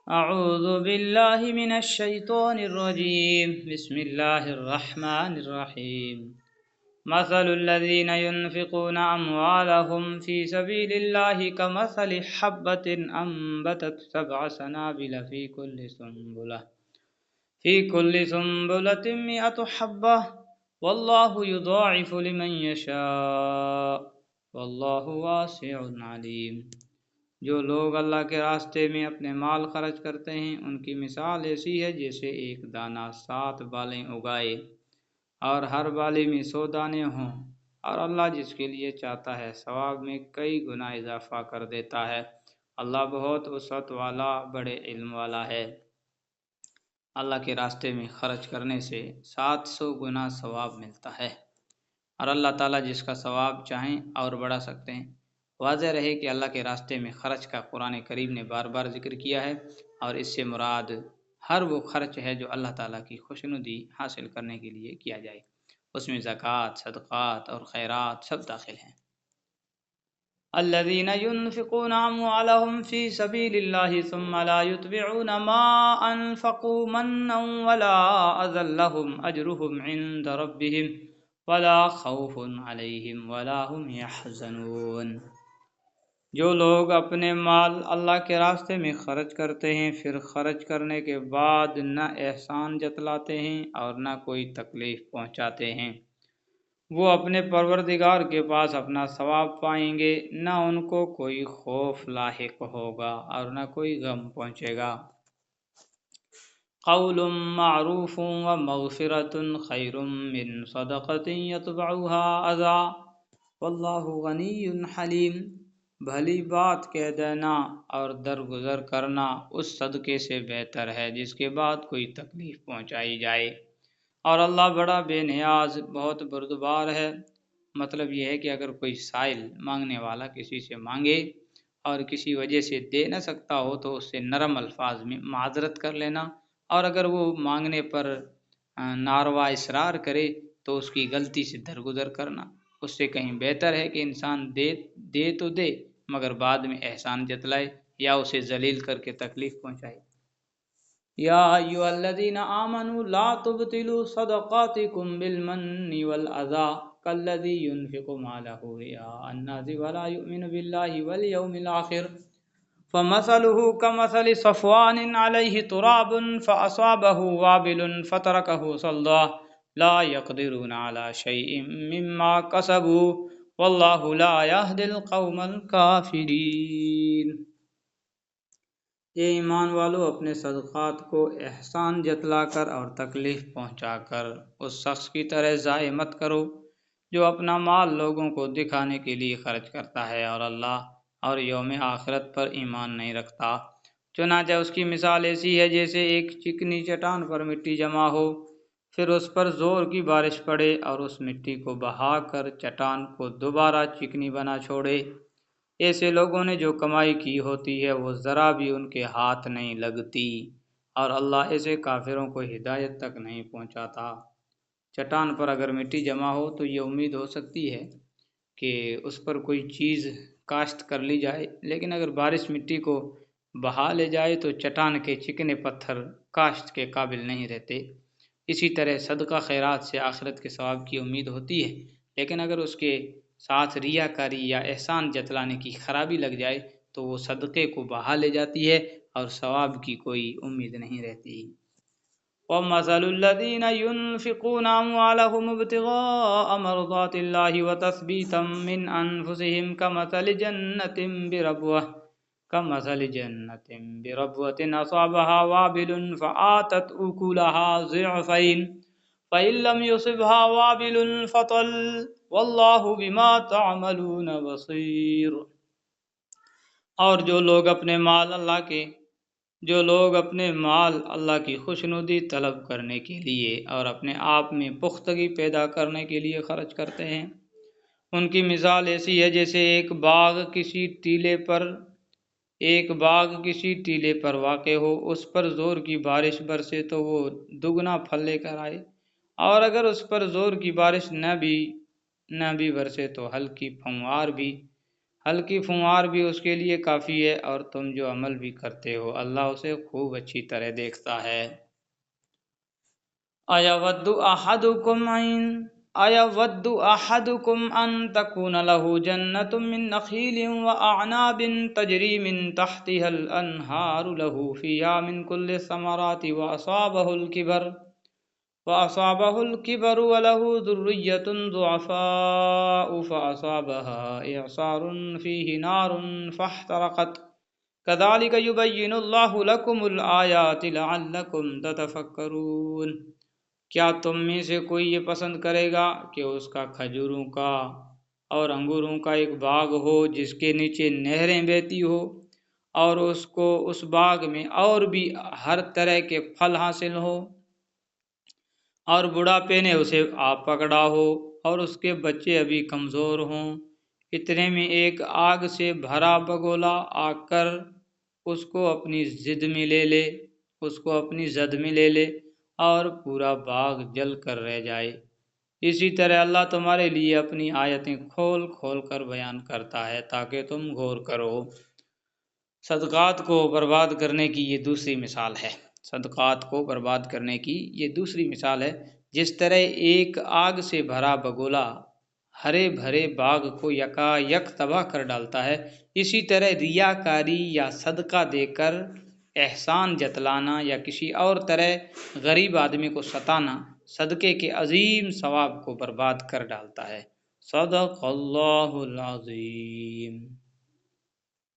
أعوذ بالله من الشيطان الرجيم بسم الله الرحمن الرحيم مثل الذين ينفقون أموالهم في سبيل الله كمثل حبة أنبتت 7 سنابل في كل سنبلة 100 حبة والله يضاعف لمن يشاء والله واسع عليم۔ جو لوگ اللہ کے راستے میں اپنے مال خرچ کرتے ہیں ان کی مثال ایسی ہے جیسے ایک دانہ 7 بالیں اگائے اور ہر بالی میں 100 دانے ہوں، اور اللہ جس کے لیے چاہتا ہے ثواب میں کئی گنا اضافہ کر دیتا ہے۔ اللہ بہت وسعت والا بڑے علم والا ہے۔ اللہ کے راستے میں خرچ کرنے سے 700 گنا ثواب ملتا ہے، اور اللہ تعالیٰ جس کا ثواب چاہیں اور بڑھا سکتے ہیں۔ واضح رہے کہ اللہ کے راستے میں خرچ کا قرآن کریم نے بار بار ذکر کیا ہے، اور اس سے مراد ہر وہ خرچ ہے جو اللہ تعالیٰ کی خوشنودی حاصل کرنے کے لیے کیا جائے۔ اس میں زکوٰۃ، صدقات اور خیرات سب داخل ہیں۔ الذين ينفقون أموالهم في سبيل الله ثم لا يتبعون ما أنفقوا منا ولا أذى لهم أجرهم عند ربهم ولا خوف عليهم ولا هم يحزنون۔ جو لوگ اپنے مال اللہ کے راستے میں خرچ کرتے ہیں پھر خرچ کرنے کے بعد نہ احسان جتلاتے ہیں اور نہ کوئی تکلیف پہنچاتے ہیں، وہ اپنے پروردگار کے پاس اپنا ثواب پائیں گے، نہ ان کو کوئی خوف لاحق ہوگا اور نہ کوئی غم پہنچے گا۔ قول معروف ومغفرۃ خیر من صدقۃ یتبعها اذی واللہ غنی حلیم۔ بھلی بات کہہ دینا اور درگزر کرنا اس صدقے سے بہتر ہے جس کے بعد کوئی تکلیف پہنچائی جائے، اور اللہ بڑا بے نیاز بہت بردبار ہے۔ مطلب یہ ہے کہ اگر کوئی سائل مانگنے والا کسی سے مانگے اور کسی وجہ سے دے نہ سکتا ہو تو اس سے نرم الفاظ میں معذرت کر لینا، اور اگر وہ مانگنے پر ناروا اصرار کرے تو اس کی غلطی سے درگزر کرنا۔ اس سے کہیں بہتر ہے کہ انسان دے تو دے مگر بعد میں احسان جتلائے یا اسے ذلیل کر کے تکلیف پہنچائے۔ یا ایھا الذین آمنوا لا تبطلوا صدقاتکم بالمن والأذى كالذی ينفق مالہ رئاء الناس ولا یؤمن باللہ والیوم الآخر فمثله كمثل صفوان عليه تراب فأصابه وابل فتركه صلدا لا يقدرون على شيء مما كسبوا والله لا يهدي القوم الكافرين۔ اے ایمان والو، اپنے صدقات کو احسان جتلا کر اور تکلیف پہنچا کر اس شخص کی طرح ضائع مت کرو جو اپنا مال لوگوں کو دکھانے کے لیے خرچ کرتا ہے اور اللہ اور یوم آخرت پر ایمان نہیں رکھتا۔ چنانچہ اس کی مثال ایسی ہے جیسے ایک چکنی چٹان پر مٹی جمع ہو، پھر اس پر زور کی بارش پڑے اور اس مٹی کو بہا کر چٹان کو دوبارہ چکنی بنا چھوڑے۔ ایسے لوگوں نے جو کمائی کی ہوتی ہے وہ ذرا بھی ان کے ہاتھ نہیں لگتی، اور اللہ ایسے کافروں کو ہدایت تک نہیں پہنچاتا۔ چٹان پر اگر مٹی جمع ہو تو یہ امید ہو سکتی ہے کہ اس پر کوئی چیز کاشت کر لی جائے، لیکن اگر بارش مٹی کو بہا لے جائے تو چٹان کے چکنے پتھر کاشت کے قابل نہیں رہتے۔ اسی طرح صدقہ خیرات سے آخرت کے ثواب کی امید ہوتی ہے، لیکن اگر اس کے ساتھ ریاکاری یا احسان جتلانے کی خرابی لگ جائے تو وہ صدقے کو بہا لے جاتی ہے اور ثواب کی کوئی امید نہیں رہتی۔ وَمَثَلُ الَّذِينَ يُنْفِقُونَ أَمْوَالَهُمُ ابْتِغَاءَ مَرْضَاتِ اللَّهِ وَتَثْبِيتًا مِّنْ أَنفُسِهِمْ كَمَثَلِ جَنَّةٍ بِرَبْوَةٍ أَصَابَهَا وَابِلٌ فَآتَتْ أُكُلَهَا ضِعْفَيْنِ فَإِن لَّمْ يُصِبْهَا وَابِلٌ فَطَلٌّ وَاللَّهُ بِمَا تَعْمَلُونَ بَصِيرٌ۔ اور جو لوگ اپنے مال اللہ کی خوشنودی طلب کرنے کے لیے اور اپنے آپ میں پختگی پیدا کرنے کے لیے خرچ کرتے ہیں، ان کی مثال ایسی ہے جیسے ایک باغ کسی ٹیلے پر واقع ہو، اس پر زور کی بارش برسے تو وہ دگنا پھل لے کر آئے، اور اگر اس پر زور کی بارش نہ بھی برسے تو ہلکی پھوار بھی ہلکی فنوار بھی اس کے لیے کافی ہے، اور تم جو عمل بھی کرتے ہو اللہ اسے خوب اچھی طرح دیکھتا ہے۔ اَيَوَدُّ أَحَدُكُمْ أَن تَكُونَ لَهُ جَنَّةٌ مِّن نَخِيلٍ وَأَعْنَابٍ تَجْرِي مِن تَحْتِهَا الْأَنْهَارُ لَهُ فِيهَا مِن كُلِّ الثَّمَرَاتِ وَأَصَابَهُ الْكِبَرُ وَلَهُ ذُرِّيَّةٌ ضُعَفَاءُ فَأَصَابَهَا إِعْصَارٌ فِيهِ نَارٌ فَاحْتَرَقَتْ كَذَلِكَ يُبَيِّنُ اللَّهُ لَكُمُ الْآيَاتِ لَعَلَّكُمْ تَتَفَكَّرُونَ۔ کیا تم میں سے کوئی یہ پسند کرے گا کہ اس کا کھجوروں کا اور انگوروں کا ایک باغ ہو جس کے نیچے نہریں بہتی ہو، اور اس کو اس باغ میں اور بھی ہر طرح کے پھل حاصل ہو، اور بڑھاپے نے اسے آپ پکڑا ہو اور اس کے بچے ابھی کمزور ہوں، اتنے میں ایک آگ سے بھرا بگولا آ کر اس کو اپنی زد میں لے لے اور پورا باغ جل کر رہ جائے۔ اسی طرح اللہ تمہارے لیے اپنی آیتیں کھول کھول کر بیان کرتا ہے تاکہ تم غور کرو۔ صدقات کو برباد کرنے کی یہ دوسری مثال ہے۔ صدقات کو برباد کرنے کی یہ دوسری مثال ہے۔ جس طرح ایک آگ سے بھرا بگولا ہرے بھرے باغ کو یکا یک تباہ کر ڈالتا ہے، اسی طرح ریاکاری یا صدقہ دے کر احسان جتلانا یا کسی اور طرح غریب آدمی کو ستانا صدقے کے عظیم ثواب کو برباد کر ڈالتا ہے۔ صدق اللہ العظیم۔